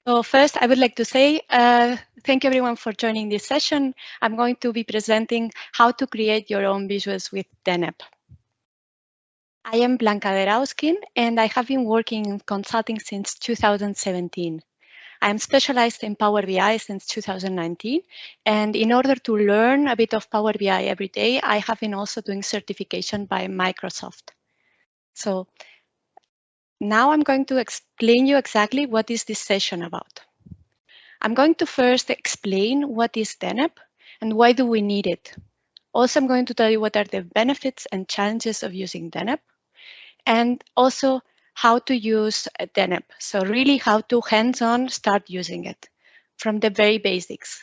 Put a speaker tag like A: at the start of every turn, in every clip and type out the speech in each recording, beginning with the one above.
A: So first, I would like to say thank you everyone for joining this session. I'm going to be presenting how to create your own visuals with Deneb. I am Blanca de Erausquin, and I have been working in consulting since 2017. I am specialized in Power BI since 2019, and in order to learn a bit of Power BI every day, I have been also doing certification by Microsoft. So now I'm going to explain you exactly what is this session about. I'm going to first explain what is Deneb and why do we need it. Also, I'm going to tell you what are the benefits and challenges of using Deneb, and also how to use Deneb. So really how to hands-on start using it from the very basics.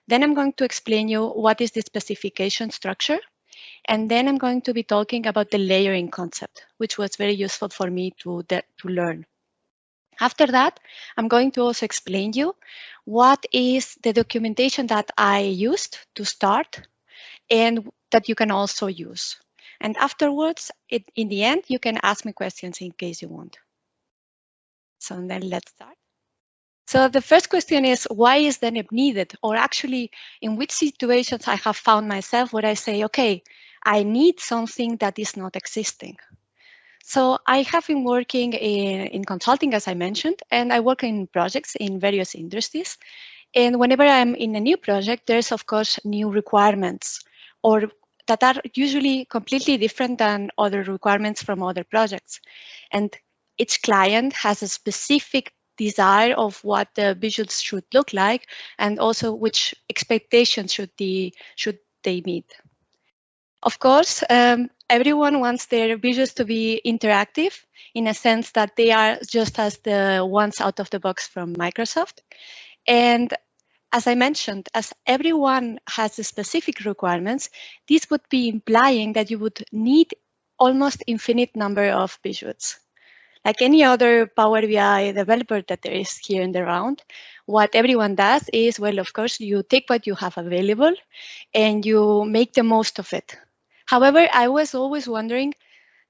A: Then I'm going to explain you what is the specification structure. And then I'm going to be talking about the layering concept, which was very useful for me to learn. After that, I'm going to also explain you what is the documentation that I used to start and that you can also use. And afterwards, in the end, you can ask me questions in case you want. So then let's start. So the first question is, why is Deneb needed? Or actually, in which situations I have found myself where I say, okay, I need something that is not existing. So I have been working in consulting, as I mentioned, and I work in projects in various industries. And whenever I'm in a new project, there's, of course, new requirements or that are usually completely different than other requirements from other projects. And each client has a specific desire of what the visuals should look like and also which expectations should they meet. Of course, everyone wants their visuals to be interactive in a sense that they are just as the ones out of the box from Microsoft. And as I mentioned, as everyone has the specific requirements, this would be implying that you would need almost infinite number of visuals. Like any other Power BI developer that there is here in the round, what everyone does is, well, of course, you take what you have available and you make the most of it. However, I was always wondering,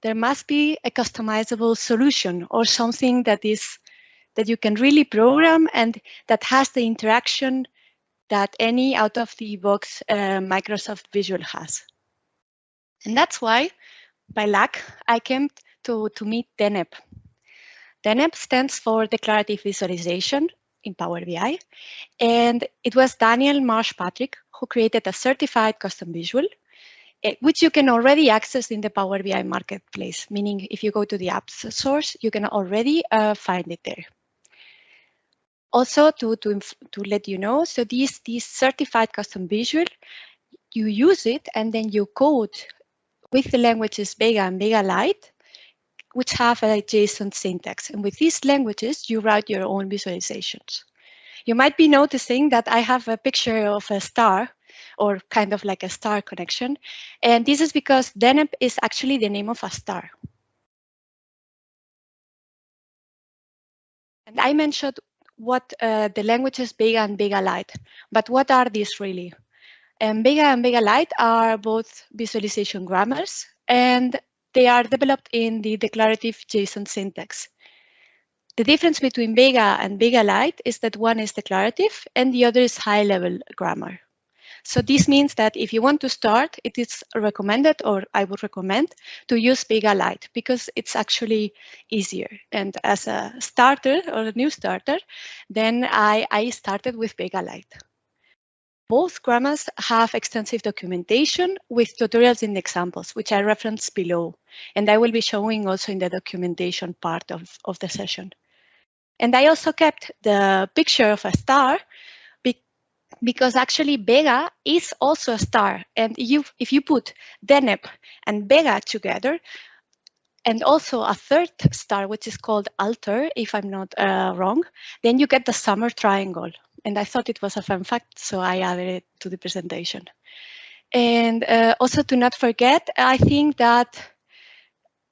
A: there must be a customizable solution or something that you can really program and that has the interaction that any out-of-the-box Microsoft Visual has. And that's why, by luck, I came to meet Deneb. Deneb stands for Declarative Visualization in Power BI. And it was Daniel Marsh-Patrick who created a certified custom visual, which you can already access in the Power BI marketplace, meaning if you go to the app source, you can already find it there. Also, to let you know, so this certified custom visual, you use it and then you code with the languages Vega and Vega Lite, which have a JSON syntax. And with these languages, you write your own visualizations. You might be noticing that I have a picture of a star, or kind of like a star connection. And this is because Deneb is actually the name of a star. And I mentioned what the languages Vega and Vega Lite, but what are these really? Vega and Vega Lite are both visualization grammars, and they are developed in the declarative JSON syntax. The difference between Vega and Vega Lite is that one is declarative and the other is high-level grammar. So this means that if you want to start, it is recommended, or I would recommend, to use Vega Lite because it's actually easier. And as a starter or a new starter, then I started with Vega Lite. Both grammars have extensive documentation with tutorials in the examples, which I referenced below. And I will be showing also in the documentation part of the session. And I also kept the picture of a star because actually Vega is also a star. And if you put Deneb and Vega together, and also a third star, which is called Alter, if I'm not wrong, then you get the summer triangle. And I thought it was a fun fact, so I added it to the presentation. And also to not forget, I think that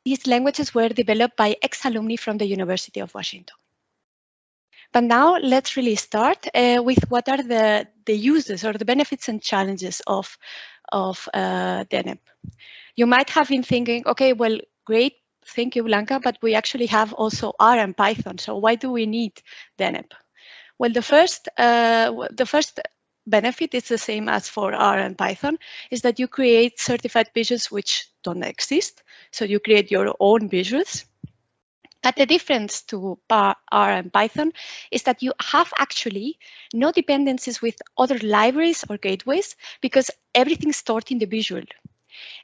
A: these languages were developed by ex-alumni from the University of Washington. But now let's really start with what are the uses or the benefits and challenges of Deneb. You might have been thinking, okay, well, great, thank you, Blanca, but we actually have also R and Python, so why do we need Deneb? Well, the first benefit is the same as for R and Python, is that you create certified visuals which don't exist. So you create your own visuals. But the difference to R and Python is that you have actually no dependencies with other libraries or gateways because everything's stored in the visual.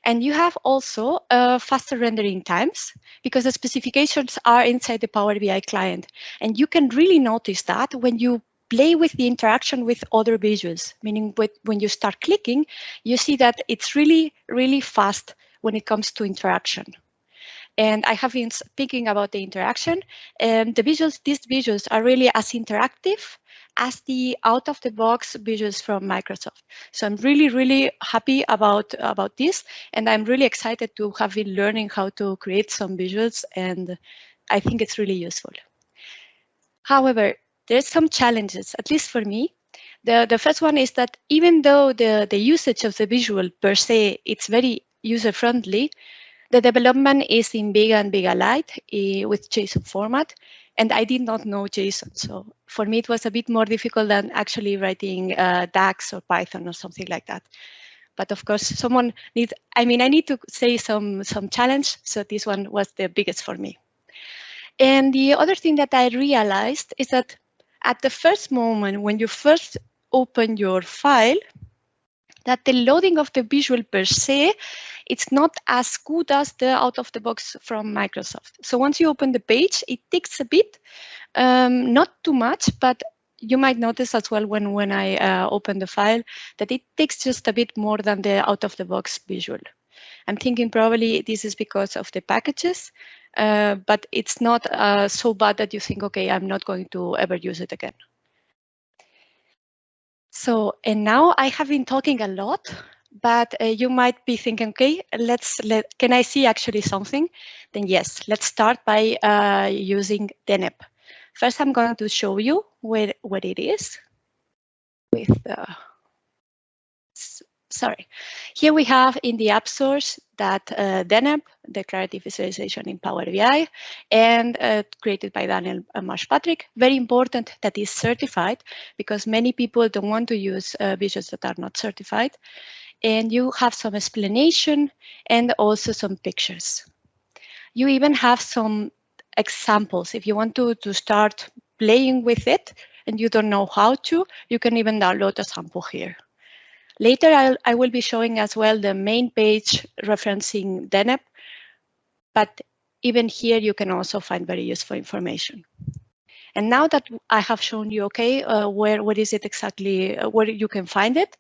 A: And you have also faster rendering times because the specifications are inside the Power BI client. And you can really notice that when you play with the interaction with other visuals, meaning when you start clicking, you see that it's really, really fast when it comes to interaction. And I have been speaking about the interaction, and these visuals are really as interactive as the out-of-the-box visuals from Microsoft. So I'm really, really happy about this, and I'm really excited to have been learning how to create some visuals, and I think it's really useful. However, there's some challenges, at least for me. The first one is that even though the usage of the visual per se, it's very user-friendly, the development is in big and big alike with JSON format, and I did not know JSON. So for me, it was a bit more difficult than actually writing DAX or Python or something like that. But of course, I need to say some challenge. So this one was the biggest for me. And the other thing that I realized is that at the first moment, when you first open your file, that the loading of the visual per se, it's not as good as the out-of-the-box from Microsoft. So once you open the page, it takes a bit, not too much, but you might notice as well when I open the file that it takes just a bit more than the out-of-the-box visual. I'm thinking probably this is because of the packages, but it's not so bad that you think, okay, I'm not going to ever use it again. So, and now I have been talking a lot, but you might be thinking, okay, can I see actually something? Then yes, let's start by using Deneb. First, I'm going to show you where it is. Sorry, here we have in the app source that Deneb, declarative visualization in Power BI, and created by Daniel Marsh-Patrick. Very important that is certified because many people don't want to use visuals that are not certified. And you have some explanation and also some pictures. You even have some examples. If you want to start playing with it and you don't know how to, you can even download a sample here. Later, I will be showing as well the main page referencing Deneb, but even here you can also find very useful information. And now that I have shown you, okay, where is it exactly, where you can find it,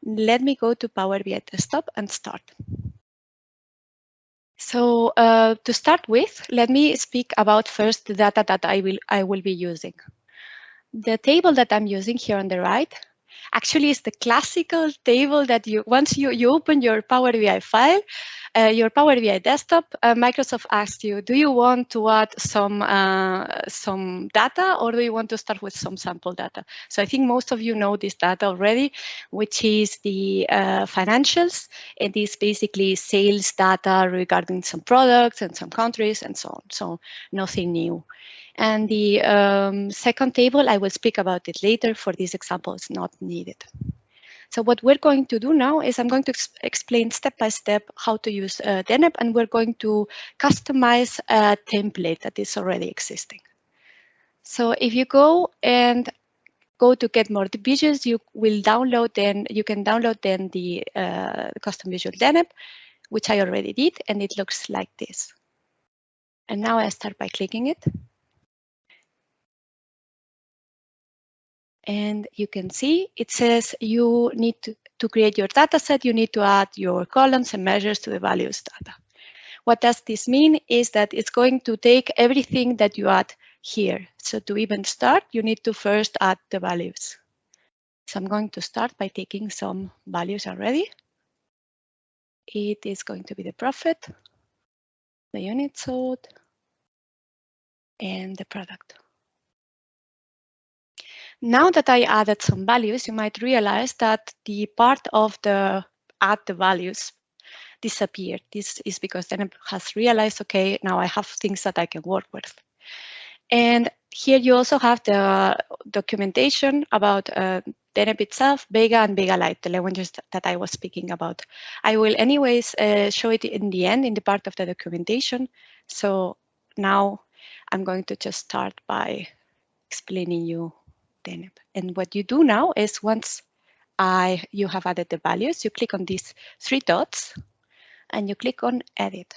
A: let me go to Power BI Desktop and start. So to start with, let me speak about first the data that I will be using. The table that I'm using here on the right actually is the classical table that once you open your Power BI file, your Power BI desktop, Microsoft asks you, do you want to add some data or do you want to start with some sample data? So I think most of you know this data already, which is the financials. It is basically sales data regarding some products and some countries and so on. So nothing new. And the second table, I will speak about it later. For this example, it's not needed. So what we're going to do now is I'm going to explain step by step how to use Deneb, and we're going to customize a template that is already existing. So if you go to get more visuals, you can download then the custom visual Deneb, which I already did, and it looks like this. And now I start by clicking it. And you can see it says you need to create your data set, you need to add your columns and measures to the values data. What does this mean is that it's going to take everything that you add here. So to even start, you need to first add the values. So I'm going to start by taking some values already. It is going to be the profit, the unit sold, and the product. Now that I added some values, you might realize that the part of the add the values disappeared. This is because Deneb has realized, okay, now I have things that I can work with. And Here you also have the documentation about Deneb itself, Vega and Vega Lite, the languages that I was speaking about. I will anyways show it in the end in the part of the documentation. So now I'm going to just start by explaining you Deneb. And what you do now is once you have added the values, you click on these three dots and you click on edit.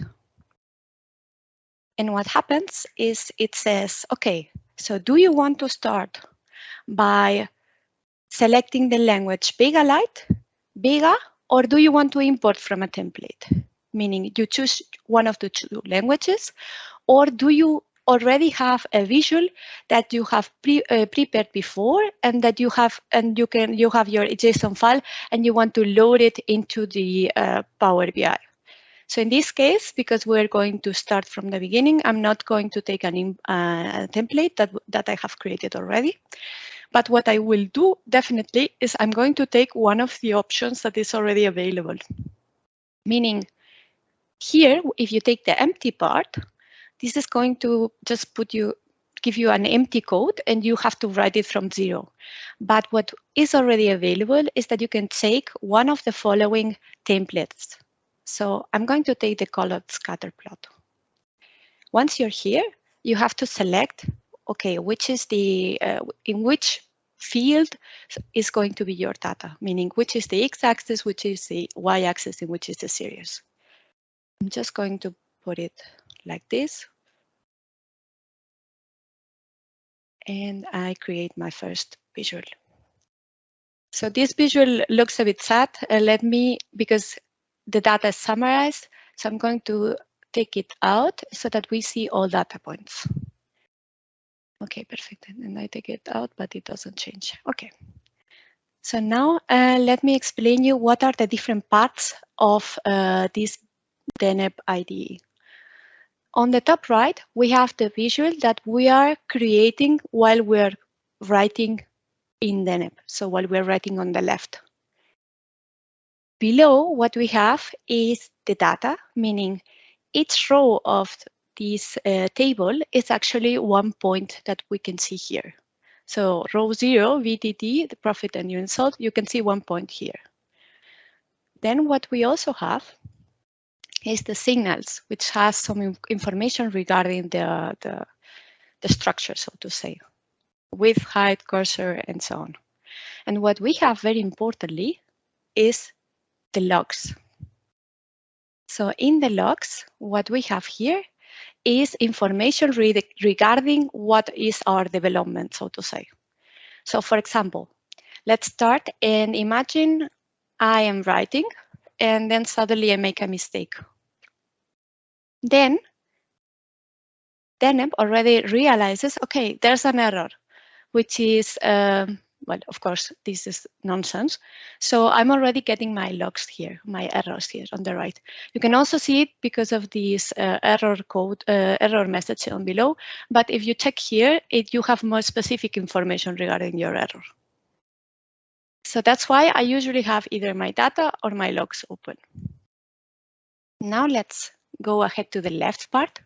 A: And what happens is it says, okay, so do you want to start by selecting the language Vega Lite, Vega, or do you want to import from a template? Meaning you choose one of the two languages, or do you already have a visual that you have prepared before and that you have your JSON file and you want to load it into the Power BI. So in this case, because we're going to start from the beginning, I'm not going to take a template that I have created already. But what I will do definitely is I'm going to take one of the options that is already available. Meaning here, if you take the empty part, this is going to just give you an empty code and you have to write it from zero. But what is already available is that you can take one of the following templates. So I'm going to take the colored scatter plot. Once you're here, you have to select, okay, which is the, in which field is going to be your data, meaning which is the x-axis, which is the y-axis, and which is the series. I'm just going to put it like this. And I create my first visual. So this visual looks a bit sad. Because the data is summarized, so I'm going to take it out so that we see all data points. Okay, perfect. And I take it out, but it doesn't change. Okay. So now let me explain you what are the different parts of this Deneb IDE. On the top right, we have the visual that we are creating while we're writing in Deneb, so while we're writing on the left. Below, what we have is the data, meaning each row of this table is actually one point that we can see here. So row 0, VTT, the profit and unit sold, you can see 1 point here. Then what we also have is the signals, which has some information regarding the structure, so to say, width, height, cursor, and so on. And what we have very importantly is the logs. So in the logs, what we have here is information regarding what is our development, so to say. So for example, let's start and imagine I am writing and then suddenly I make a mistake. Then Deneb already realizes, okay, there's an error, which is, well, of course, this is nonsense. So I'm already getting my logs here, my errors here on the right. You can also see it because of this error message on below. But if you check here, you have more specific information regarding your error. So that's why I usually have either my data or my logs open. Now let's go ahead to the left part.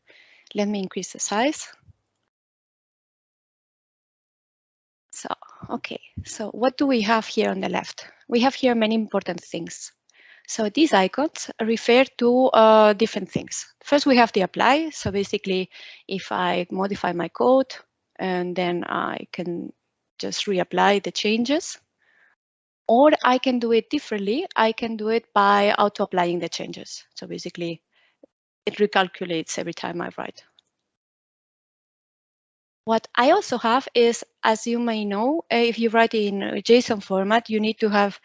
A: Let me increase the size. So, okay, so what do we have here on the left? We have here many important things. So these icons refer to different things. First, we have the apply. So basically, if I modify my code, and then I can just reapply the changes. Or I can do it differently. I can do it by auto-applying the changes. So basically, it recalculates every time I write. What I also have is, as you may know, if you write in a JSON format, you need to have,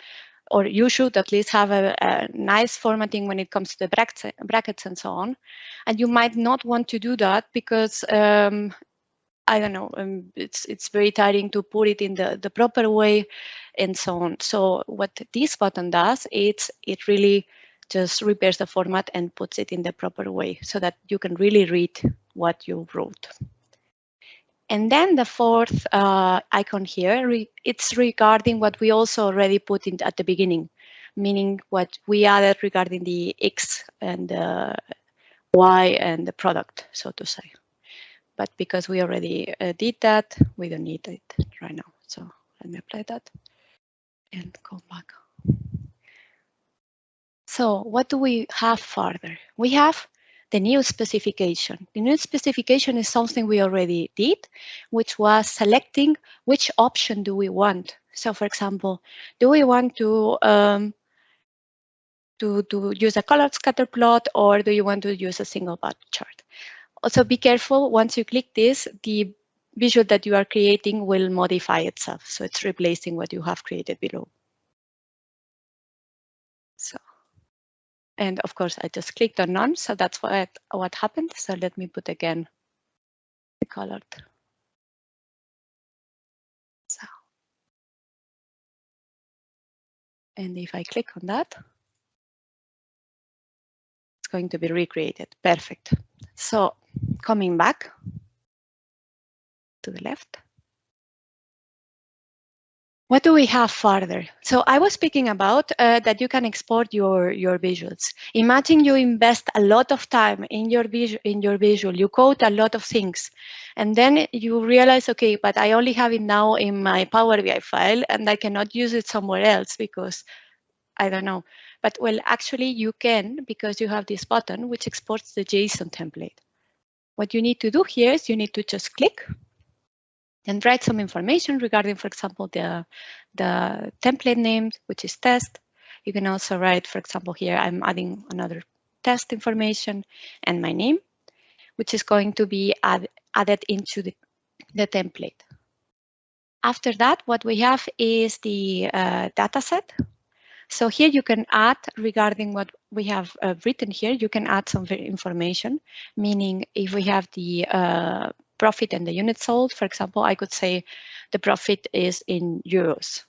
A: or you should at least have a nice formatting when it comes to the brackets and so on. And you might not want to do that because, I don't know, it's very tiring to put it in the proper way and so on. So what this button does, it really just repairs the format and puts it in the proper way so that you can really read what you wrote. And then the fourth icon here, it's regarding what we also already put in at the beginning, meaning what we added regarding the X and the Y and the product, so to say. but because we already did that, we don't need it right now. So let me apply that and go back. So what do we have further? We have the new specification. The new specification is something we already did, which was selecting which option do we want. So for example, do we want to use a colored scatter plot, or do you want to use a single bar chart? Also be careful, once you click this, the visual that you are creating will modify itself. So it's replacing what you have created below. So, and of course, I just clicked on none, so that's what happened. So let me put again the colored. So, and if I click on that, it's going to be recreated. Perfect. So coming back to the left. What do we have further? So I was speaking about that you can export your visuals. Imagine you invest a lot of time in your visual, you code a lot of things, and then you realize, okay, but I only have it now in my Power BI file, and I cannot use it somewhere else because I don't know. But well, actually you can, because you have this button which exports the JSON template. What you need to do here is you need to just click and write some information regarding, for example, the template name, which is test. You can also write, for example, here I'm adding another test information and my name, which is going to be added into the template. After that, what we have is the data set. So here you can add, regarding what we have written here, you can add some information, meaning if we have the profit and the unit sold, for example, I could say the profit is in euros.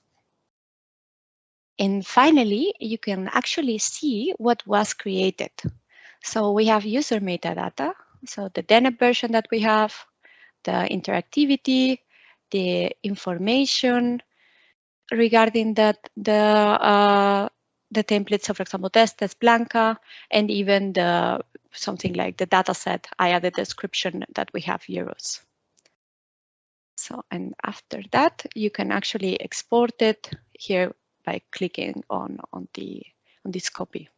A: And finally, you can actually see what was created. So we have user metadata, so the Deneb version that we have, the interactivity, the information regarding that the templates, so for example, test Blanca, and even something like the data set. I added the description that we have euros. So, and after that, you can actually export it here by clicking on this copy,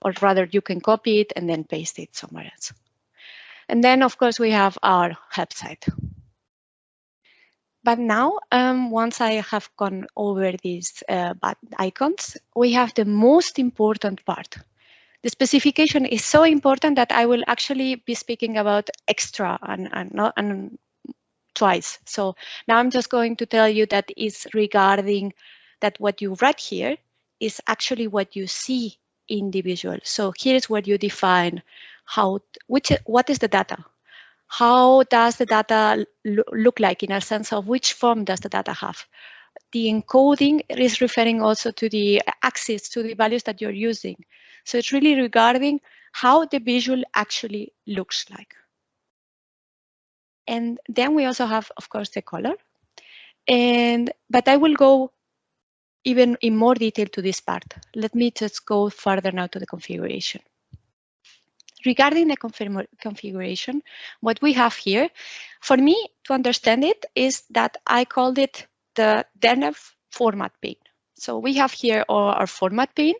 A: or rather you can copy it and then paste it somewhere else. And then of course we have our help site. But now, once I have gone over these icons, we have the most important part. The specification is so important that I will actually be speaking about extra and twice. So now I'm just going to tell you that is regarding that what you write here is actually what you see in the visual. So here's where you define what is the data. How does the data look like, in a sense of which form does the data have? The encoding is referring also to the axis, to the values that you're using. So it's really regarding how the visual actually looks like. And then we also have, of course, the color. But I will go even in more detail to this part. Let me just go further now to the configuration. Regarding the configuration, what we have here, for me to understand it, is that I called it the Deneb format pane. So we have here our format pane.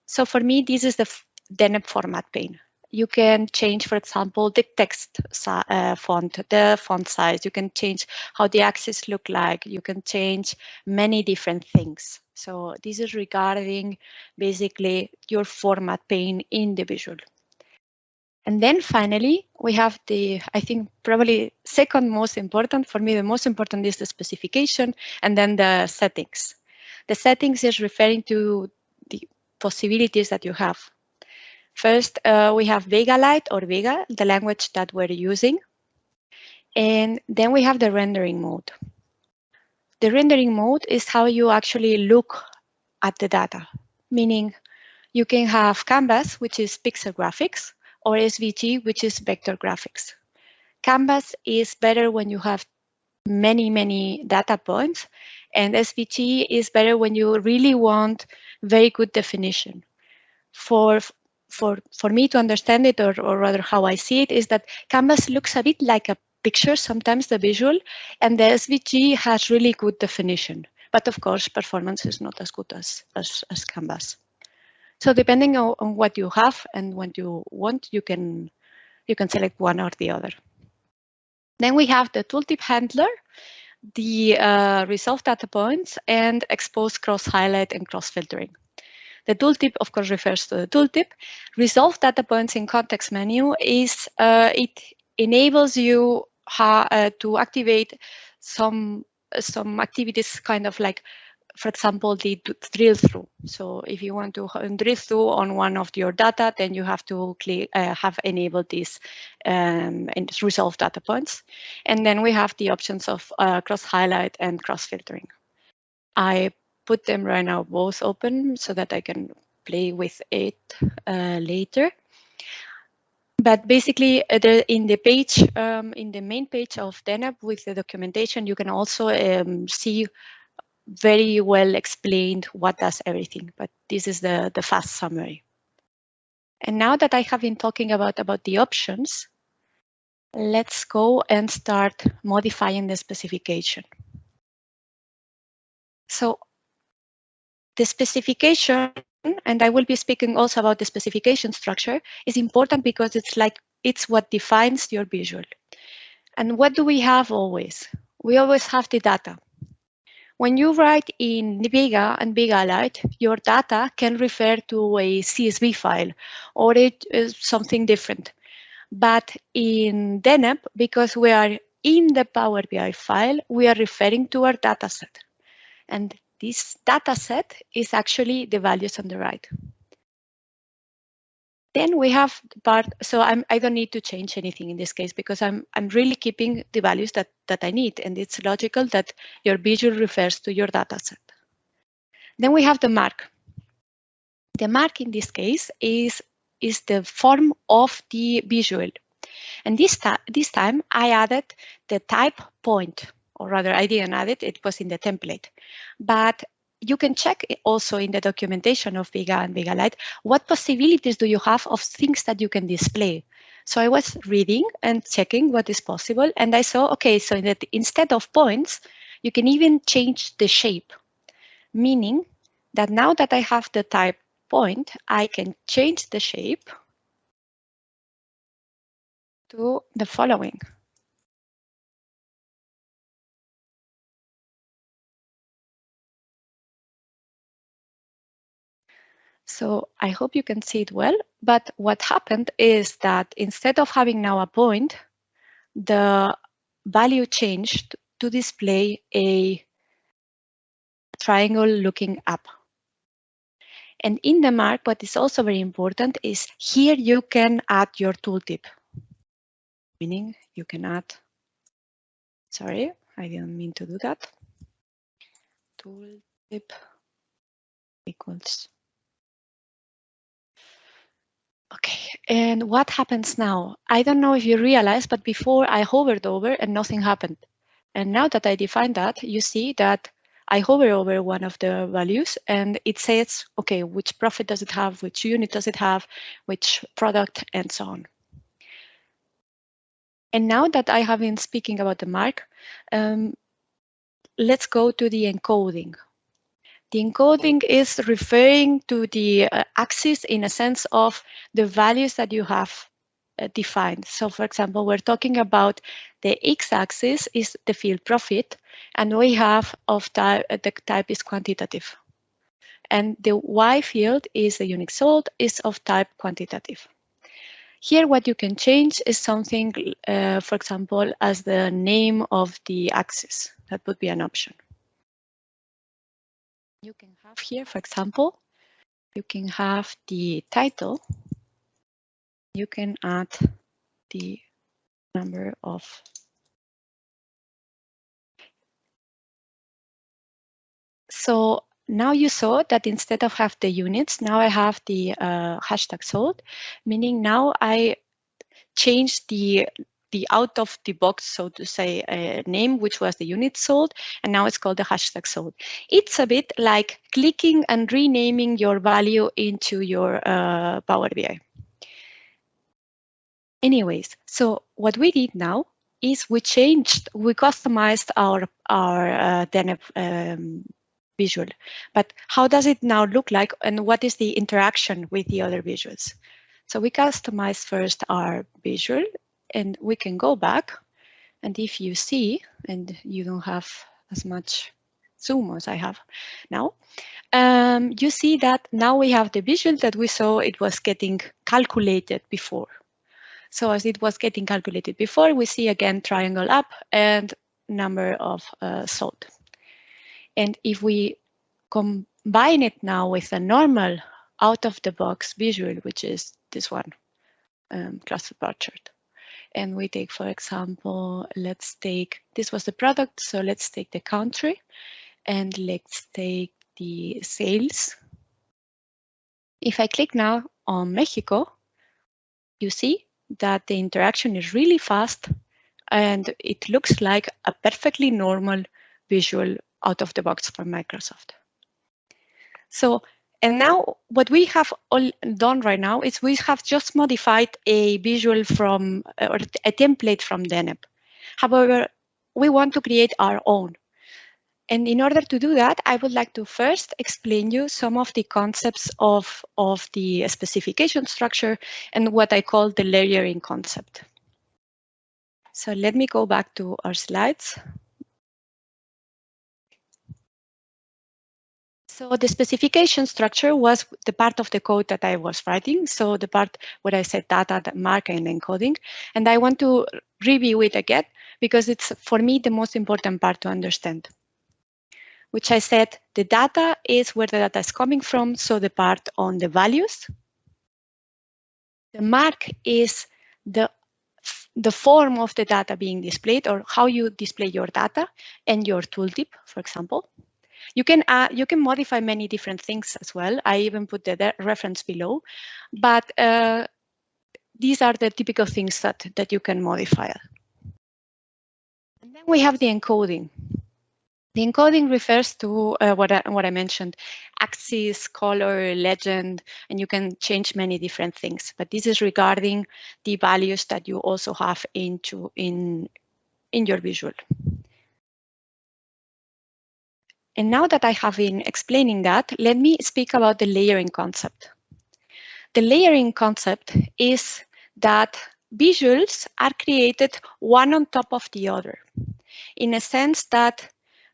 A: So for me, this is the Deneb format pane. You can change, for example, the text font, the font size. You can change how the axes look like. You can change many different things. So this is regarding basically your format pane in the visual. And then finally, we have I think probably second most important, for me the most important is the specification, and then the settings. The settings is referring to the possibilities that you have. First, we have Vega Lite or Vega, the language that we're using. And then we have the rendering mode. The rendering mode is how you actually look at the data, meaning you can have Canvas, which is pixel graphics, or SVG, which is vector graphics. Canvas is better when you have many data points, and SVG is better when you really want very good definition. For for me to understand it, or rather how I see it, is that Canvas looks a bit like a picture, sometimes the visual, and the SVG has really good definition. But of course, performance is not as good as Canvas. So depending on what you have and what you want, you can select one or the other. Then we have the tooltip handler, the resolve data points, and expose cross-highlight and cross-filtering. The tooltip, of course, refers to the tooltip. Resolve data points in context menu is it enables you to activate some activities, kind of like, for example, the drill through. So if you want to drill through on one of your data, then you have to have enabled these resolve data points. And then we have the options of cross-highlight and cross-filtering. I put them right now both open so that I can play with it later. But basically, in the page, in the main page of Deneb with the documentation, you can also see very well explained what does everything. But this is the fast summary. And now that I have been talking about the options, let's go and start modifying the specification. So the specification, and I will be speaking also about the specification structure, is important because it's what defines your visual. And what do we have always? We always have the data. When you write in Vega and Vega Lite, your data can refer to a CSV file or it is something different. But in Deneb, because we are in the Power BI file, we are referring to our data set. And this data set is actually the values on the right. Then we have the part, so I don't need to change anything in this case because I'm really keeping the values that I need, and it's logical that your visual refers to your data set. Then we have the mark. The mark in this case is the form of the visual. And this time I added the type point, or rather I didn't add it, it was in the template. But you can check also in the documentation of Vega and Vega Lite, what possibilities do you have of things that you can display? So I was reading and checking what is possible, and I saw, okay, so instead of points, you can even change the shape, meaning that now that I have the type point, I can change the shape to the following. So I hope you can see it well, but what happened is that instead of having now a point, the value changed to display a triangle looking up. And in the mark, what is also very important is here you can add your tooltip, meaning you can add, sorry, I didn't mean to do that. Tooltip equals. Okay, and what happens now? I don't know if you realize, but before I hovered over and nothing happened. And now that I define that, you see that I hover over one of the values and it says, okay, which profit does it have, which unit does it have, which product, and so on. And now that I have been speaking about the mark, let's go to the encoding. The encoding is referring to the axis in a sense of the values that you have defined. So for example, we're talking about the x-axis is the field profit, and we have of type, the type is quantitative. And the y field is the unit sold, is of type quantitative. Here, what you can change is something, for example, as the name of the axis. That would be an option. You can have here, for example, you can have the title. You can add the number of. So now you saw that instead of have the units, now I have the hashtag sold, meaning now I change the the out of the box, so to say, name, which was the unit sold, and now it's called the hashtag sold. It's a bit like clicking and renaming your value into your Power BI. Anyways, so what we did now is we customized our Deneb visual. But how does it now look like, and what is the interaction with the other visuals? So we customize first our visual, and we can go back. And if you see, and you don't have as much zoom as I have now, you see that now we have the visual that we saw it was getting calculated before. So as it was getting calculated before, we see again triangle up and number of sold. And if we combine it now with a normal out-of-the-box visual, which is this one, cluster bar chart, and we take, for example, let's take, this was the product, so let's take the country, and let's take the sales. If I click now on Mexico, you see that the interaction is really fast, and it looks like a perfectly normal visual out of the box from Microsoft. So, and now what we have all done right now is we have just modified a visual from, or a template from Deneb. However, we want to create our own. And in order to do that, I would like to first explain you some of the concepts of the specification structure and what I call the layering concept. So let me go back to our slides. So the specification structure was the part of the code that I was writing. So the part where I said data, marking, and encoding. And I want to review it again because it's, for me, the most important part to understand. Which I said the data is where the data is coming from. So the part on the values. The mark is the form of the data being displayed, or how you display your data and your tooltip, for example. You can modify many different things as well. I even put the reference below, but these are the typical things that you can modify. And then we have the encoding. The encoding refers to what I mentioned, axis, color, legend, and you can change many different things. But this is regarding the values that you also have in your visual. And now that I have been explaining that, let me speak about the layering concept. The layering concept is that visuals are created one on top of the other, in a sense that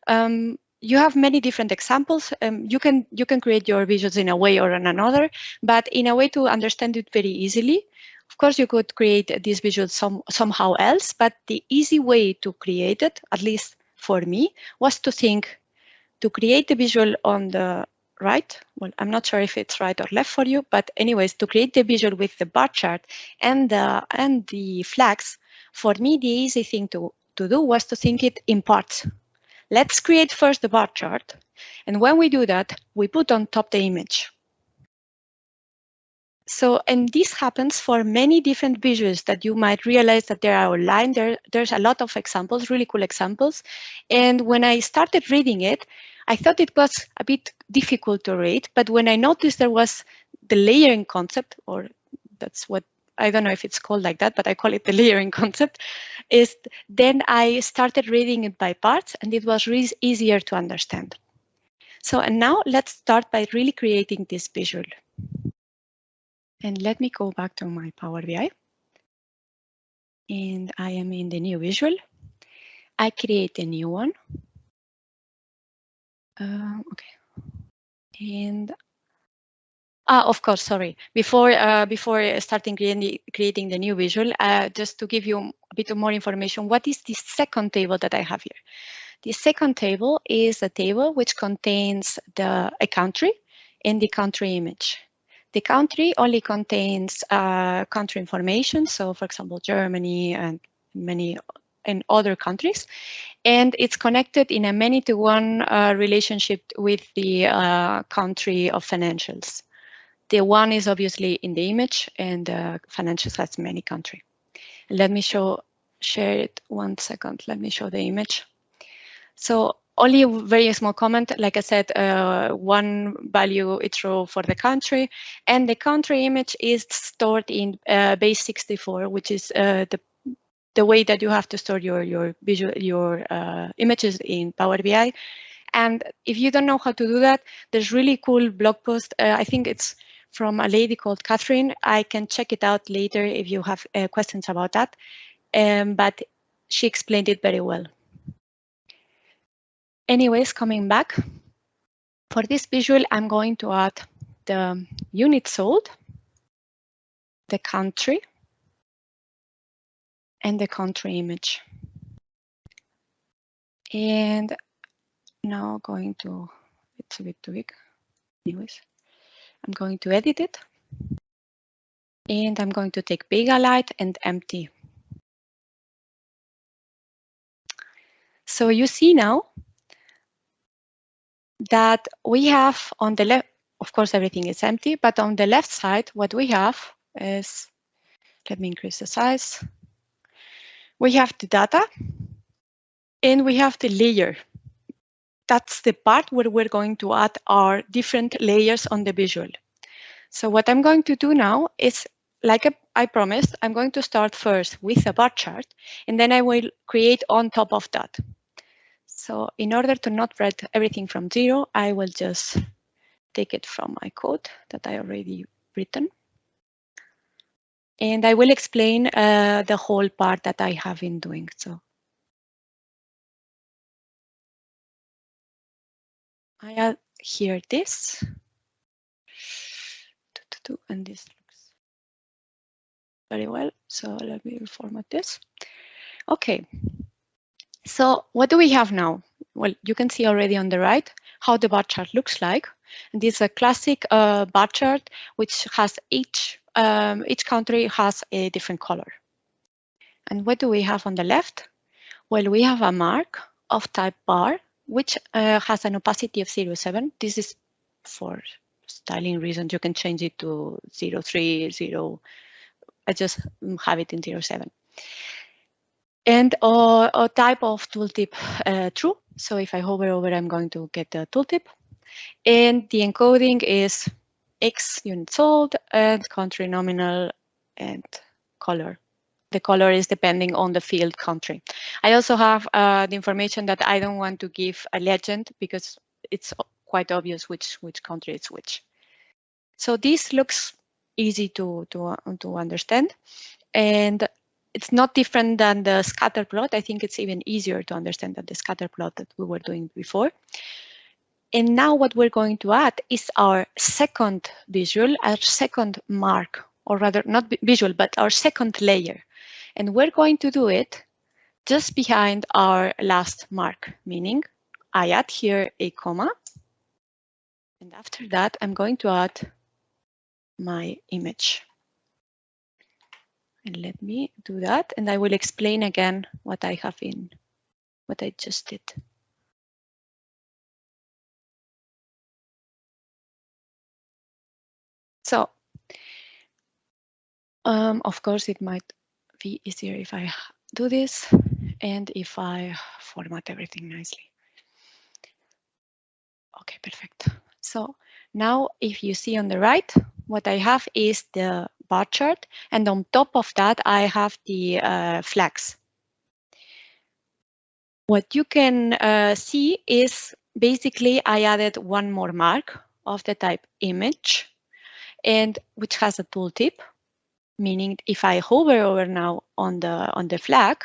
A: you have many different examples. You can create your visuals in a way or in another, but in a way to understand it very easily. Of course, you could create these visuals somehow else, but the easy way to create it, at least for me, was to think to create the visual on the right. Well, I'm not sure if it's right or left for you, but anyways, to create the visual with the bar chart and the flags, for me, the easy thing to do was to think it in parts. Let's create first the bar chart. And when we do that, we put on top the image. So, and this happens for many different visuals that you might realize that there are online. There's a lot of examples, really cool examples. And when I started reading it, I thought it was a bit difficult to read. But when I noticed there was the layering concept, or that's what, I don't know if it's called like that, but I call it the layering concept, is then I started reading it by parts, and it was really easier to understand. So, and now let's start by really creating this visual. And let me go back to my Power BI. And I am in the new visual. I create a new one. Okay. And of course, sorry. Before starting creating the new visual, just to give you a bit more information, what is the second table that I have here? The second table is a table which contains a country and the country image. The country only contains country information, so for example, Germany and many other countries, and it's connected in a many-to-one relationship with the country of financials. The one is obviously in the image, and financials has many countries. Let me show share it 1 second. Let me show the image. So only a very small comment. Like I said, one value each row for the country, and the country image is stored in base 64, which is the way that you have to store your images in Power BI. And if you don't know how to do that, there's really cool blog post. I think it's from a lady called Catherine. I can check it out later if you have questions about that. But she explained it very well. Anyways, coming back, for this visual, I'm going to add the unit sold, the country, and the country image. And now going to, it's a bit too big. Anyways, I'm going to edit it. And I'm going to take big aligned and empty. So you see now that we have on the left, of course, everything is empty, but on the left side, what we have is, let me increase the size. We have the data and we have the layer. That's the part where we're going to add our different layers on the visual. So what I'm going to do now is, like I promised, I'm going to start first with a bar chart, and then I will create on top of that. So in order to not write everything from zero, I will just take it from my code that I already written. And I will explain the whole part that I have been doing. So I add here this, and this looks very well. So let me reformat this. Okay. So what do we have now? Well, you can see already on the right how the bar chart looks like. And this is a classic bar chart, which has each country has a different color. And what do we have on the left? Well, we have a mark of type bar, which has an opacity of 0.7. This is for styling reasons. You can change it to 0.3, 0. I just have it in 0.7. And a type of tooltip true. So if I hover over, I'm going to get the tooltip. And the encoding is X unit sold and country nominal and color. The color is depending on the field country. I also have the information that I don't want to give a legend because it's quite obvious which country is which. So this looks easy to understand. And it's not different than the scatter plot. I think it's even easier to understand than the scatter plot that we were doing before. And now what we're going to add is our second visual, our second mark, or rather not visual, but our second layer. And we're going to do it just behind our last mark, meaning I add here a comma. And after that, I'm going to add my image. And let me do that. And I will explain again what I just did. So, of course, it might be easier if I do this and if I format everything nicely. Okay, perfect. So now if you see on the right, what I have is the bar chart, and on top of that, I have the flags. What you can see is basically I added one more mark of the type image, and which has a tooltip, meaning if I hover over now on the flag,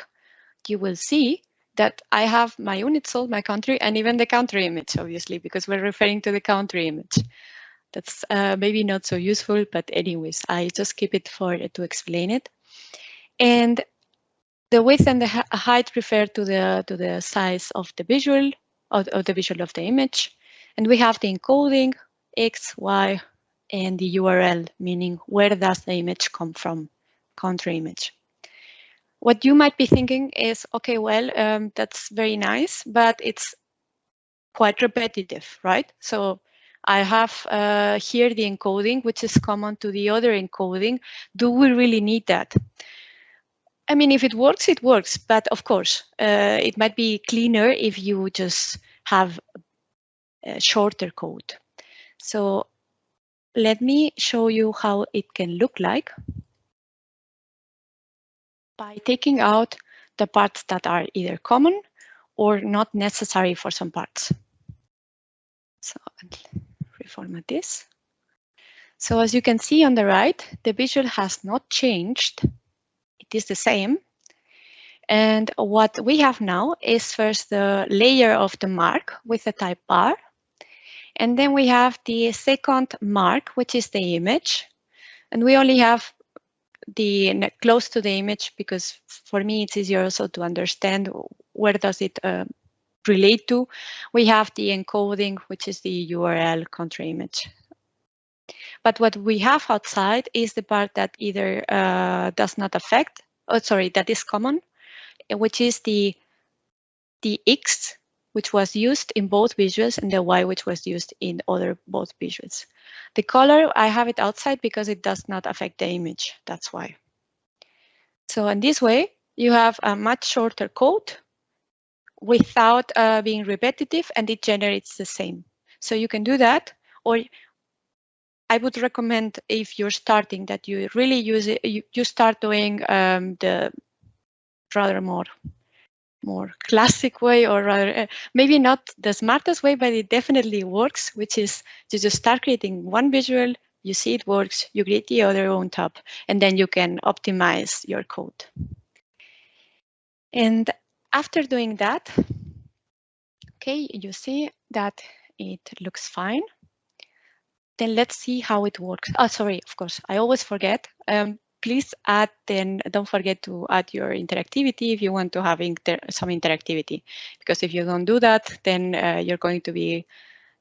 A: you will see that I have my unit sold, my country, and even the country image, obviously, because we're referring to the country image. That's maybe not so useful, but anyways, I just keep it to explain it. And the width and the height refer to the size of the visual, of the visual of the image. And we have the encoding, X, Y, and the URL, meaning where does the image come from, country image. What you might be thinking is, okay, well, that's very nice, but it's quite repetitive, right? So I have here the encoding, which is common to the other encoding. Do we really need that? I mean, if it works, it works. But of course, it might be cleaner if you just have a shorter code. So let me show you how it can look like by taking out the parts that are either common or not necessary for some parts. So I'll reformat this. So as you can see on the right, the visual has not changed. It is the same. And what we have now is first the layer of the mark with the type bar. And then we have the second mark, which is the image. And we only have the close to the image because for me it's easier also to understand where does it relate to. We have the encoding, which is the URL contra image. But what we have outside is the part that either does not affect, that is common, which is the X, which was used in both visuals, and the Y, which was used in both visuals. The color, I have it outside because it does not affect the image. That's why. So in this way, you have a much shorter code without being repetitive, and it generates the same. So you can do that, or I would recommend if you're starting that you really use it, you start doing the rather more classic way, or rather maybe not the smartest way, but it definitely works, which is to just start creating one visual, you see it works, you create the other on top, and then you can optimize your code. And after doing that, okay, you see that it looks fine. Then let's see how it works. Oh, sorry, of course, I always forget. Please add, then don't forget to add your interactivity if you want to have some interactivity, because if you don't do that, then you're going to be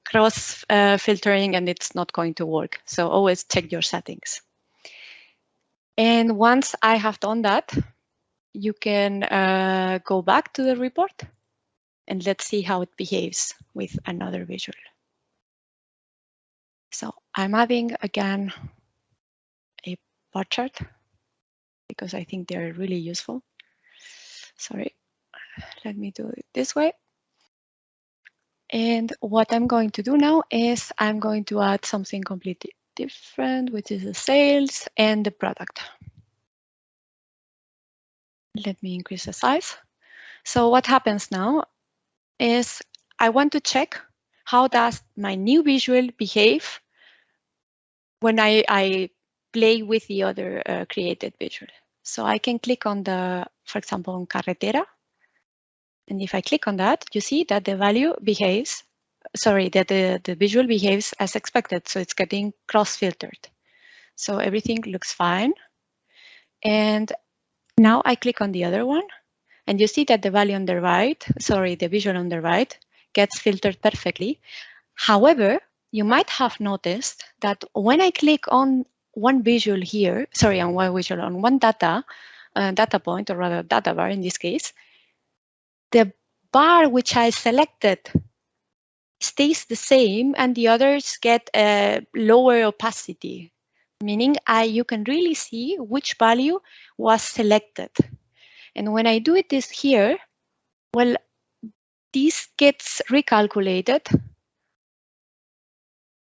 A: cross filtering and it's not going to work. So always check your settings. And once I have done that, you can go back to the report and let's see how it behaves with another visual. So I'm adding again a bar chart because I think they're really useful. Sorry, let me do it this way. And what I'm going to do now is I'm going to add something completely different, which is the sales and the product. Let me increase the size. So what happens now is I want to check how does my new visual behave when I play with the other created visual. So I can click on the, for example, on carretera. And if I click on that, you see that the value behaves, sorry, that the visual behaves as expected. So it's getting cross-filtered. So everything looks fine. And now I click on the other one. And you see that the value on the right, sorry, the visual on the right gets filtered perfectly. However, you might have noticed that when I click on one visual here, sorry, on one visual, on one data point, or rather data bar in this case, the bar which I selected stays the same and the others get a lower opacity, meaning you can really see which value was selected. And when I do it this here, well, this gets recalculated,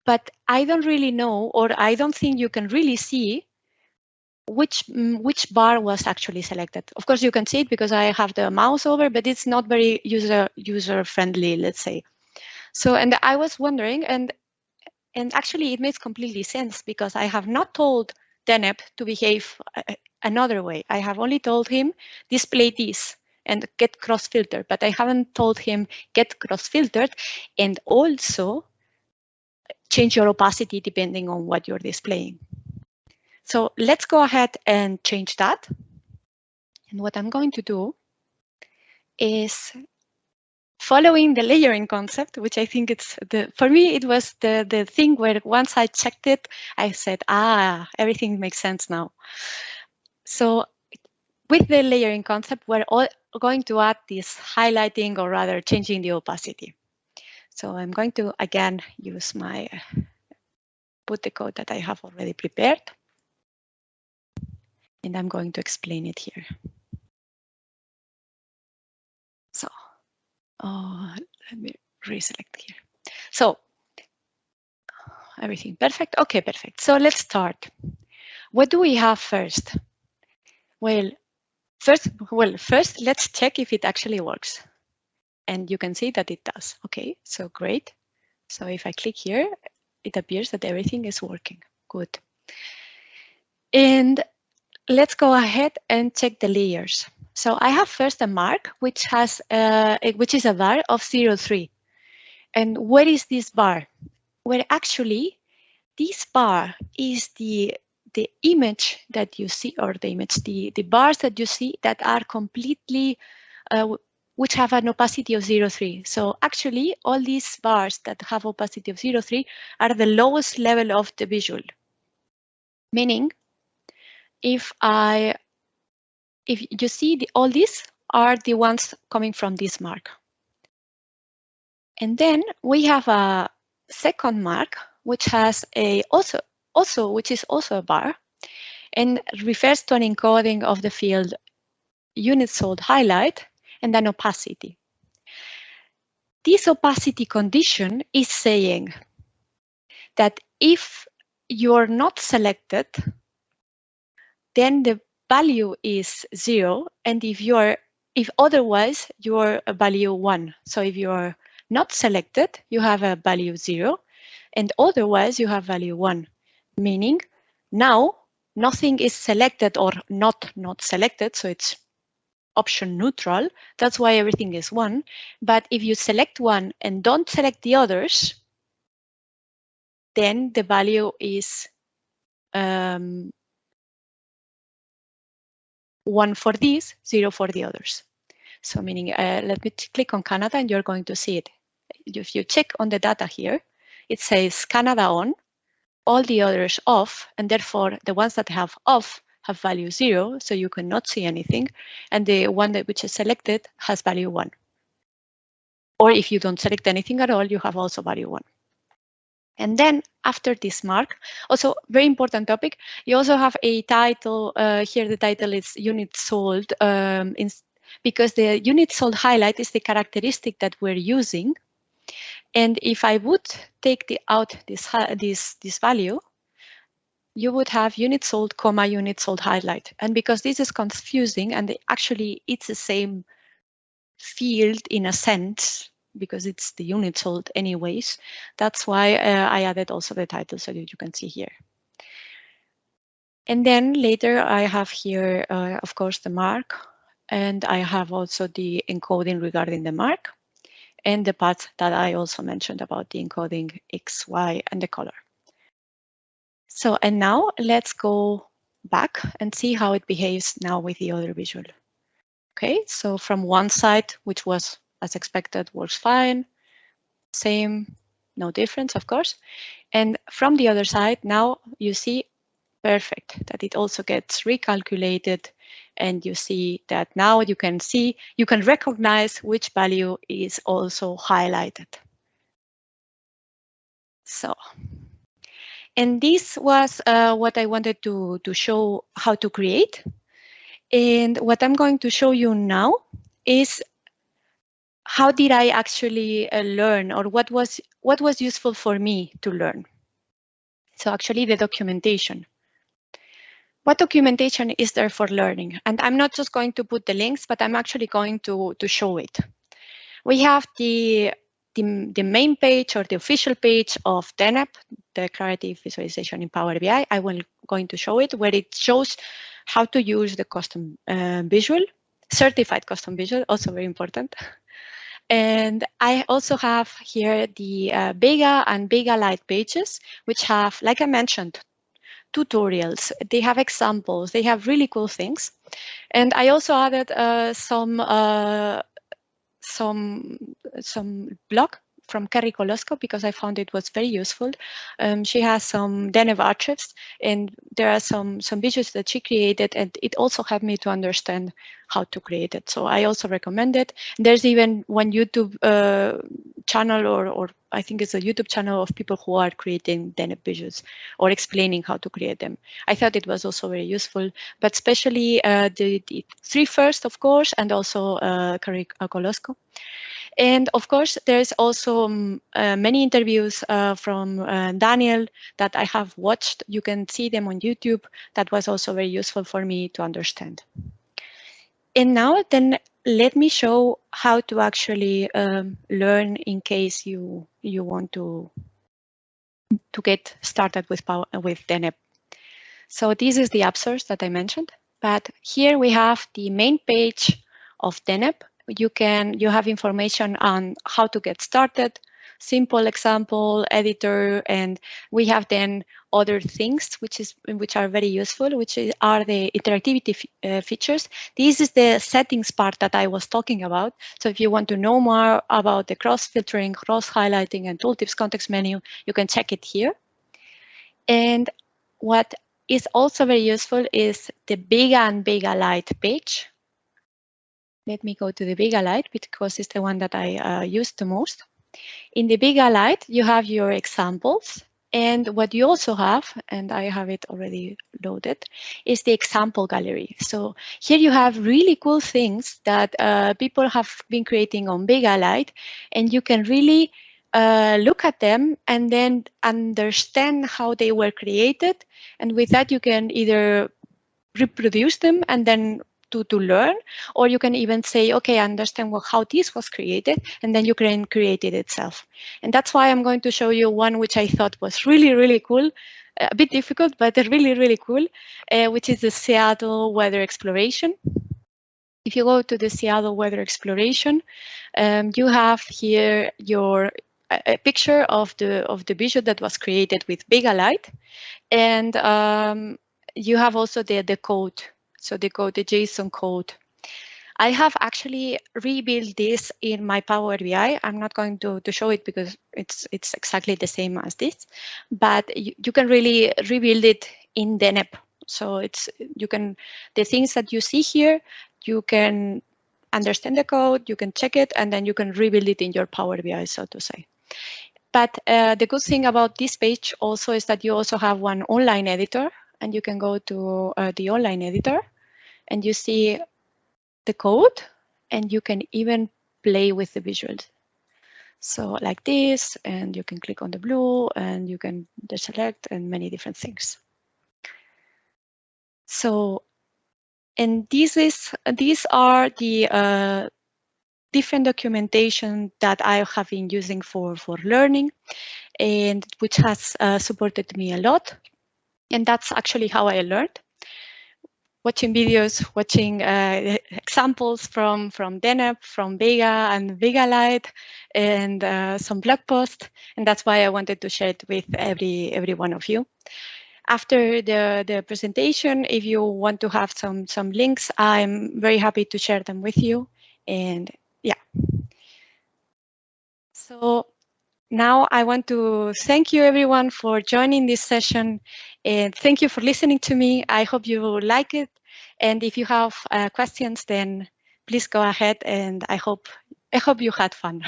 A: but I don't really know, or I don't think you can really see which bar was actually selected. Of course, you can see it because I have the mouse over, but it's not very user friendly, let's say. So, and I was wondering, and actually it makes completely sense because I have not told Deneb to behave another way. I have only told him display this and get cross-filtered, but I haven't told him get cross-filtered and also change your opacity depending on what you're displaying. So let's go ahead and change that. And what I'm going to do is following the layering concept, which I think it's for me, it was the thing where once I checked it, I said, everything makes sense now. So with the layering concept, we're all going to add this highlighting, or rather changing the opacity. So I'm going to, again, use put the code that I have already prepared. And I'm going to explain it here. Oh, let me reselect here. So everything perfect. Okay, perfect. So let's start. What do we have first? Well, first, let's check if it actually works. And you can see that it does. Okay, so great. So if I click here, it appears that everything is working. Good. And let's go ahead and check the layers. So I have first a mark, which is a bar of 0.3. And where is this bar? Well, actually, this bar is the image that you see, or the bars that you see that are completely, which have an opacity of 0.3. So actually, all these bars that have opacity of 0.3 are the lowest level of the visual. Meaning, if you see all these are the ones coming from this mark. And then we have a second mark, which has which is also a bar, and refers to an encoding of the field unit sold highlight and an opacity. This opacity condition is saying that if you're not selected, then the value is 0, and if otherwise, you're a value 1. So if you're not selected, you have a value 0, and otherwise you have value 1, meaning now nothing is selected or not selected, so it's option neutral. That's why everything is 1. But if you select one and don't select the others, then the value is 1 for these, 0 for the others. So meaning, let me click on Canada and you're going to see it. If you check on the data here, it says Canada on, all the others off, and therefore the ones that have off have value 0, so you cannot see anything, and the one which is selected has value 1. Or if you don't select anything at all, you have also value 1. And then after this mark, also very important topic, you also have a title. Here the title is unit sold, because the unit sold highlight is the characteristic that we're using. And if I would take out this value, you would have unit sold, comma, unit sold highlight. And because this is confusing, and actually it's the same field in a sense, because it's the unit sold anyways, that's why I added also the title so that you can see here. And then later I have here, of course, the mark, and I have also the encoding regarding the mark, and the part that I also mentioned about the encoding X, Y, and the color. So, and now let's go back and see how it behaves now with the other visual. Okay, so from one side, which was as expected, works fine, same, no difference, of course. And from the other side, now you see perfect, that it also gets recalculated, and you see that now you can recognize which value is also highlighted. So, and this was what I wanted to show how to create. And what I'm going to show you now is how did I actually learn, or what was useful for me to learn. So actually the documentation. What documentation is there for learning? And I'm not just going to put the links, but I'm actually going to show it. We have the main page, or the official page of Deneb, Declarative Visualization in Power BI. I will going to show it, where it shows how to use the custom visual, certified custom visual, also very important. And I also have here the Vega and Vega Lite pages, which have, like I mentioned, tutorials. They have examples. They have really cool things. And I also added some blog from Kerry Kolosko, because I found it was very useful. She has some Deneb archives, and there are some visuals that she created, and it also helped me to understand how to create it. So I also recommend it. There's even one YouTube channel, or I think it's a YouTube channel of people who are creating Deneb visuals or explaining how to create them. I thought it was also very useful, but especially the three first, of course, and also Kerry Kolosko. And of course, there's also many interviews from Daniel that I have watched. You can see them on YouTube. That was also very useful for me to understand. And now then let me show how to actually learn in case you want to get started with Deneb. So this is the app source that I mentioned, but here we have the main page of Deneb. You have information on how to get started, simple example, editor, and we have then other things which are very useful, which are the interactivity features. This is the settings part that I was talking about. So if you want to know more about the cross filtering, cross highlighting, and tooltips context menu, you can check it here. And what is also very useful is the Bega and Bega Lite page. Let me go to the Bega Lite because it's the one that I use the most. In the Bega Lite, you have your examples. And what you also have, and I have it already loaded, is the example gallery. So here you have really cool things that people have been creating on Bega Lite, and you can really look at them and then understand how they were created. And with that, you can either reproduce them and then to learn, or you can even say, okay, I understand how this was created, and then you can create it itself. And that's why I'm going to show you one which I thought was really, really cool, a bit difficult, but really, really cool, which is the Seattle weather exploration. If you go to the Seattle weather exploration, you have here a picture of the visual that was created with Bega Lite, and you have also the code. So the JSON code. I have actually rebuilt this in my Power BI. I'm not going to show it because it's exactly the same as this, but you can really rebuild it in Deneb. So the things that you see here, you can understand the code, you can check it, and then you can rebuild it in your Power BI, so to say. But the good thing about this page also is that you also have one online editor, and you can go to the online editor and you see the code, and you can even play with the visuals. So like this, and you can click on the blue and you can deselect and many different things. So, and these are the different documentation that I have been using for learning, and which has supported me a lot. And that's actually how I learned. Watching videos, watching examples from Deneb, from Bega and Bega Lite, and some blog posts. And that's why I wanted to share it with every one of you. After the presentation, if you want to have some links, I'm very happy to share them with you. And yeah. So now I want to thank you everyone for joining this session, and thank you for listening to me. I hope you like it. And if you have questions, then please go ahead, and I hope you had fun.